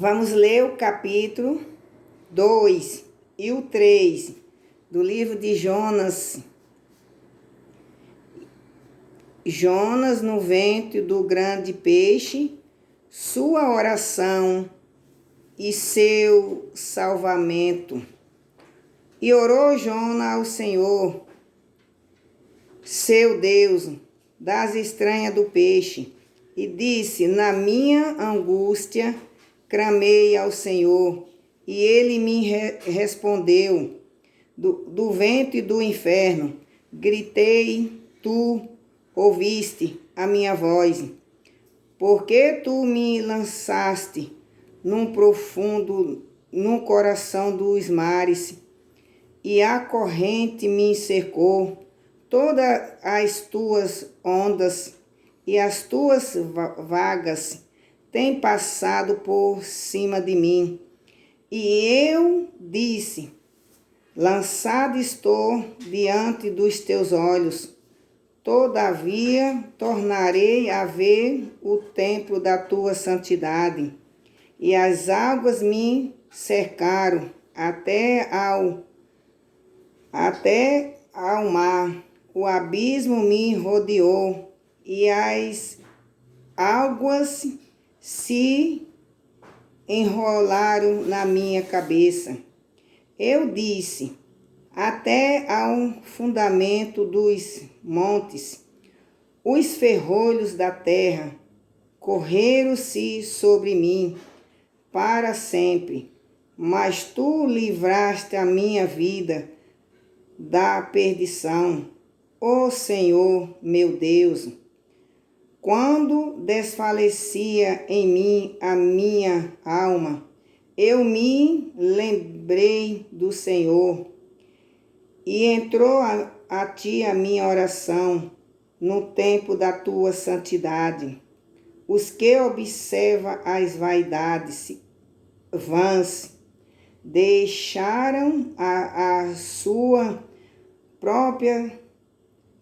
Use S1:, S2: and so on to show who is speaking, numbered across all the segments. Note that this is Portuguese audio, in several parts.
S1: Vamos ler o capítulo 2 e o 3 do livro de Jonas. Jonas no ventre do grande peixe, sua oração e seu salvamento. E orou Jonas ao Senhor, seu Deus, das entranhas do peixe, e disse: na minha angústia clamei ao Senhor, e ele me respondeu. Do ventre do inferno gritei, tu ouviste a minha voz. Porque tu me lançaste num coração dos mares, e a corrente me cercou, todas as tuas ondas e as tuas vagas têm passado por cima de mim. E eu disse: lançado estou diante dos teus olhos. Todavia tornarei a ver o templo da tua santidade. E as águas me cercaram até ao mar. O abismo me rodeou e as águas se enrolaram na minha cabeça. Eu disse: até ao fundamento dos montes, os ferrolhos da terra correram-se sobre mim para sempre. Mas tu livraste a minha vida da perdição, ó Senhor meu Deus. Quando desfalecia em mim a minha alma, eu me lembrei do Senhor, e entrou a ti a minha oração no tempo da tua santidade. Os que observam as vaidades vãs deixaram a sua própria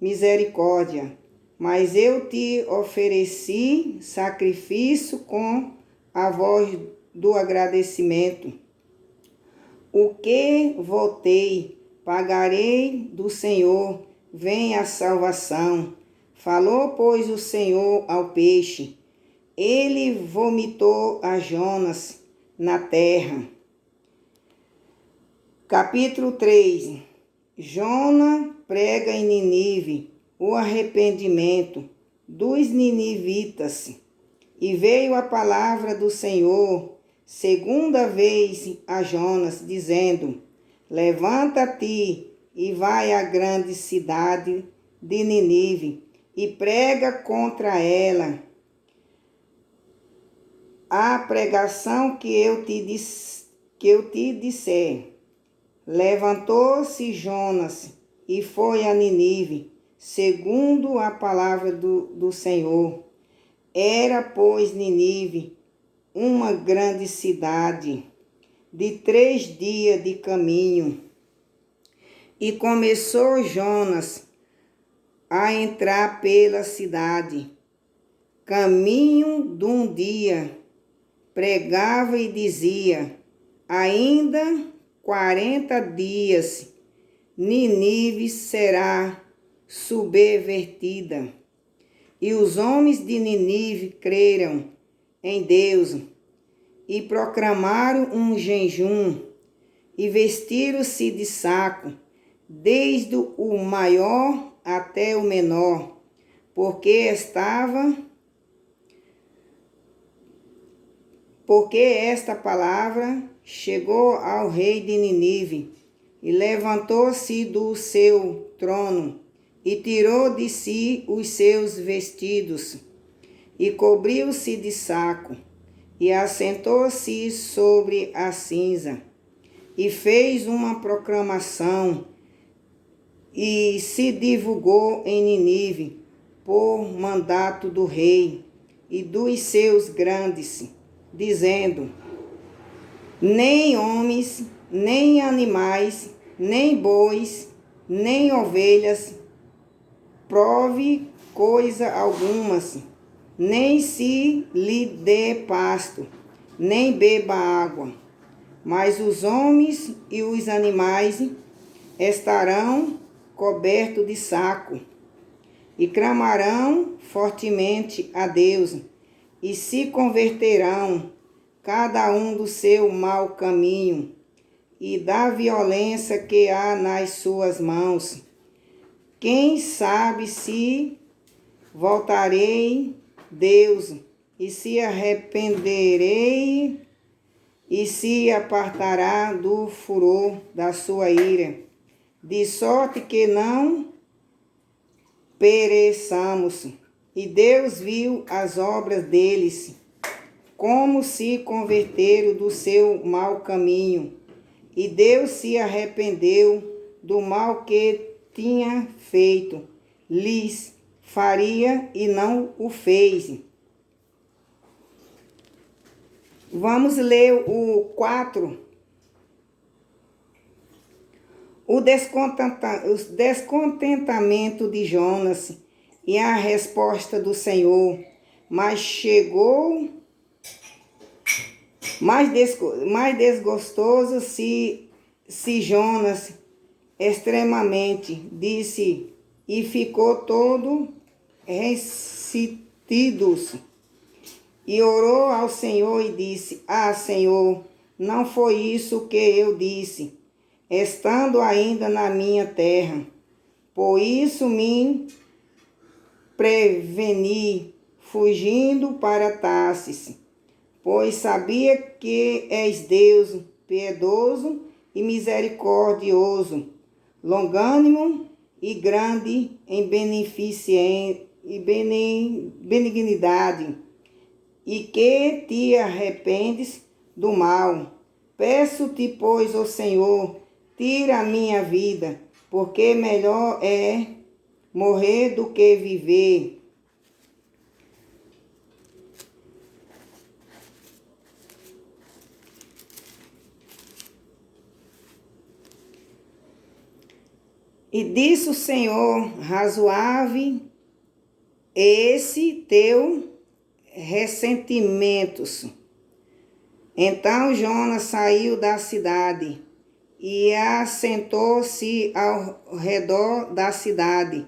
S1: misericórdia, mas eu te ofereci sacrifício com a voz do agradecimento. O que votei, pagarei do Senhor, vem a salvação. Falou, pois, o Senhor ao peixe, ele vomitou a Jonas na terra. Capítulo 3. Jonas prega em Nínive o arrependimento dos ninivitas. E veio a palavra do Senhor segunda vez a Jonas, dizendo: levanta-te e vai à grande cidade de Nínive e prega contra ela a pregação que eu te disser. Levantou-se Jonas e foi a Nínive, segundo a palavra do Senhor. Era, pois, Nínive uma grande cidade, de 3 dias de caminho. E começou Jonas a entrar pela cidade. Caminho de um dia, pregava e dizia: ainda 40 dias, Nínive será subvertida. E os homens de Nínive creram em Deus e proclamaram um jejum e vestiram-se de saco, desde o maior até o menor, porque esta palavra chegou ao rei de Nínive, e levantou-se do seu trono, e tirou de si os seus vestidos, e cobriu-se de saco, e assentou-se sobre a cinza, e fez uma proclamação, e se divulgou em Nínive, por mandato do rei e dos seus grandes, dizendo: nem homens, nem animais, nem bois, nem ovelhas, prove coisa alguma, nem se lhe dê pasto, nem beba água. Mas os homens e os animais estarão cobertos de saco e clamarão fortemente a Deus e se converterão, cada um do seu mau caminho e da violência que há nas suas mãos. Quem sabe se voltarei, Deus, e se arrependerei, e se apartará do furor da sua ira, de sorte que não pereçamos. E Deus viu as obras deles, como se converteram do seu mau caminho, e Deus se arrependeu do mal que tinha feito, lhes faria e não o fez. Vamos ler o 4. O descontentamento de Jonas e a resposta do Senhor. Mas chegou mais desgostoso se Jonas extremamente disse e ficou todo ressentido. E orou ao Senhor e disse: Ah, Senhor, não foi isso que eu disse, estando ainda na minha terra. Por isso me preveni, fugindo para Tarsis, pois sabia que és Deus piedoso e misericordioso, longânimo e grande em benignidade, e que te arrependes do mal. Peço-te, pois, ó Senhor, tira a minha vida, porque melhor é morrer do que viver. E disse o Senhor: razoável esse teu ressentimentos. Então Jonas saiu da cidade e assentou-se ao redor da cidade,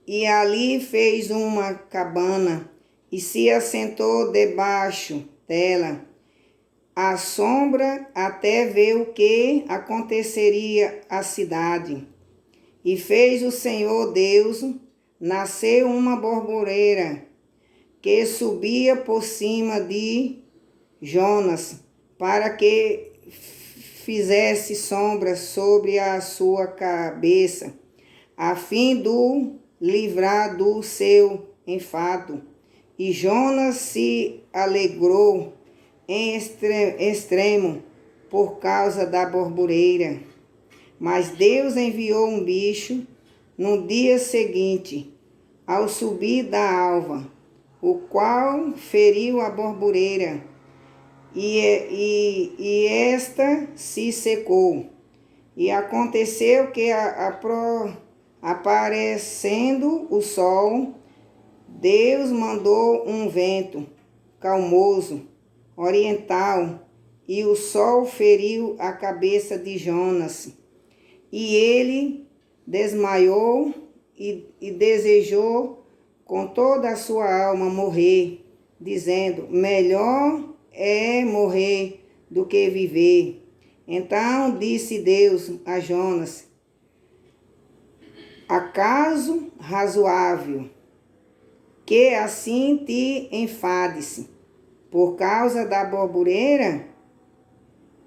S1: e ali fez uma cabana e se assentou debaixo dela, à sombra, até ver o que aconteceria à cidade. E fez o Senhor Deus nascer uma borboleira que subia por cima de Jonas, para que fizesse sombra sobre a sua cabeça, a fim de o livrar do seu enfado. E Jonas se alegrou em extremo por causa da borboleira. Mas Deus enviou um bicho no dia seguinte, ao subir da alva, o qual feriu a borboleira, e esta se secou. E aconteceu que, aparecendo o sol, Deus mandou um vento calmoso, oriental, e o sol feriu a cabeça de Jonas. E ele desmaiou e desejou com toda a sua alma morrer, dizendo: melhor é morrer do que viver. Então disse Deus a Jonas: acaso razoável que assim te enfades por causa da borboleira?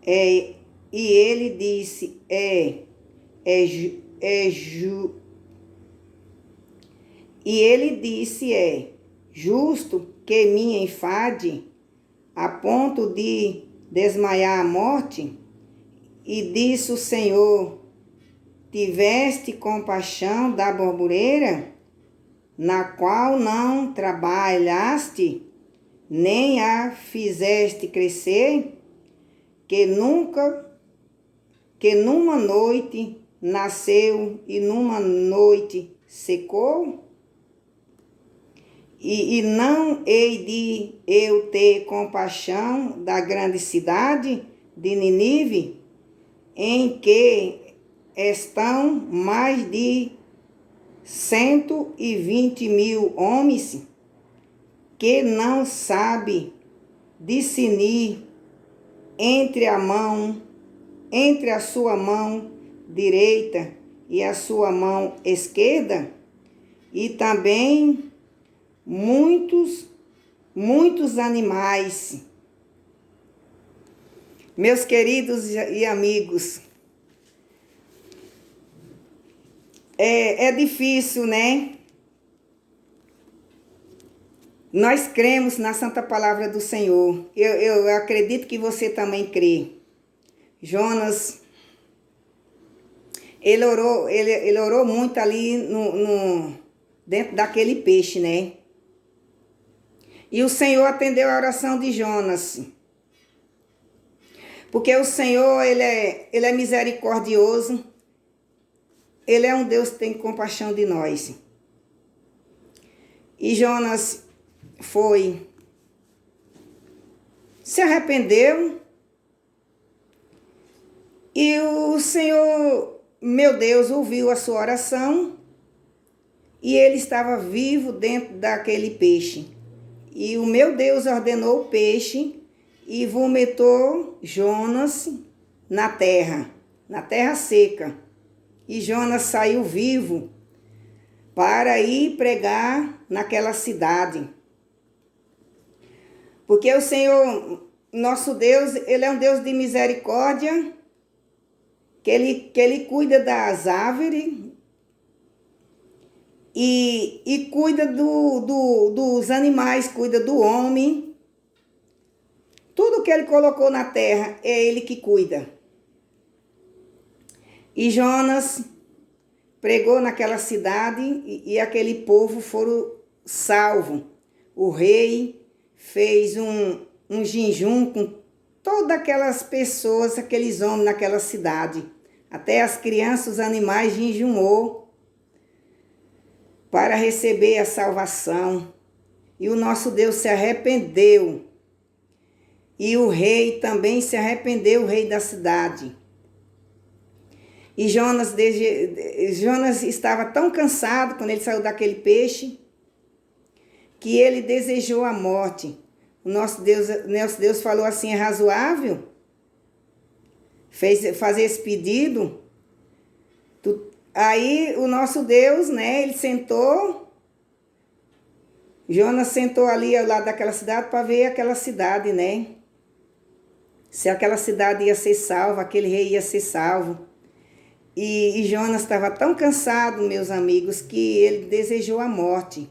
S1: E ele disse: é justo que me enfade a ponto de desmaiar a morte? E disse o Senhor: tiveste compaixão da borboleira, na qual não trabalhaste, nem a fizeste crescer, que numa noite nasceu e numa noite secou? E não hei de eu ter compaixão da grande cidade de Nínive, em que estão mais de 120.000 homens, que não sabe discernir entre a sua mão direita e a sua mão esquerda, e também muitos animais. Meus queridos e amigos, é difícil, né? Nós cremos na Santa Palavra do Senhor. Eu acredito que você também crê. Jonas, ele orou muito ali dentro daquele peixe, né? E o Senhor atendeu a oração de Jonas. Porque o Senhor, ele é misericordioso. Ele é um Deus que tem compaixão de nós. E Jonas se arrependeu. E o Senhor, meu Deus, ouviu a sua oração. E ele estava vivo dentro daquele peixe. E o meu Deus ordenou o peixe e vomitou Jonas na terra seca. E Jonas saiu vivo para ir pregar naquela cidade. Porque o Senhor, nosso Deus, ele é um Deus de misericórdia, que ele cuida das árvores e cuida dos animais, cuida do homem. Tudo que ele colocou na terra é ele que cuida. E Jonas pregou naquela cidade e aquele povo foram salvos. O rei fez um jejum com todas aquelas pessoas, aqueles homens naquela cidade. Até as crianças, os animais jejuou para receber a salvação. E o nosso Deus se arrependeu. E o rei também se arrependeu, o rei da cidade. E Jonas estava tão cansado quando ele saiu daquele peixe, que ele desejou a morte. O nosso Deus falou assim: é razoável fazer esse pedido? Aí o nosso Deus, né, ele sentou, Jonas sentou ali ao lado daquela cidade para ver aquela cidade, né? Se aquela cidade ia ser salva, aquele rei ia ser salvo. E Jonas estava tão cansado, meus amigos, que ele desejou a morte.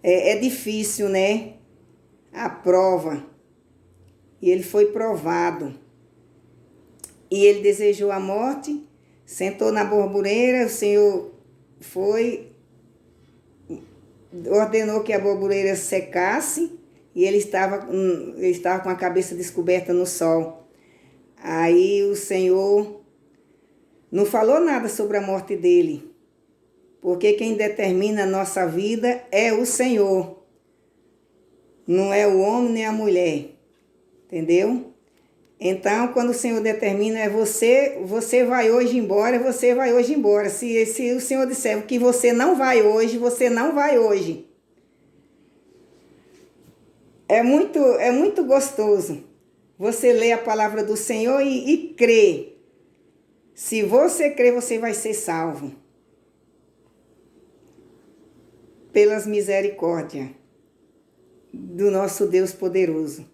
S1: É difícil, né? A prova. E ele foi provado. E ele desejou a morte, sentou na borboleira, o Senhor ordenou que a borboleira secasse, e ele estava com a cabeça descoberta no sol. Aí o Senhor não falou nada sobre a morte dele, porque quem determina a nossa vida é o Senhor, não é o homem nem a mulher, entendeu? Então, quando o Senhor determina, é você vai hoje embora, você vai hoje embora. Se o Senhor disser que você não vai hoje, você não vai hoje. É muito gostoso você ler a palavra do Senhor e crer. Se você crer, você vai ser salvo. Pelas misericórdias do nosso Deus poderoso.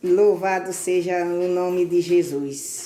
S1: Louvado seja o nome de Jesus.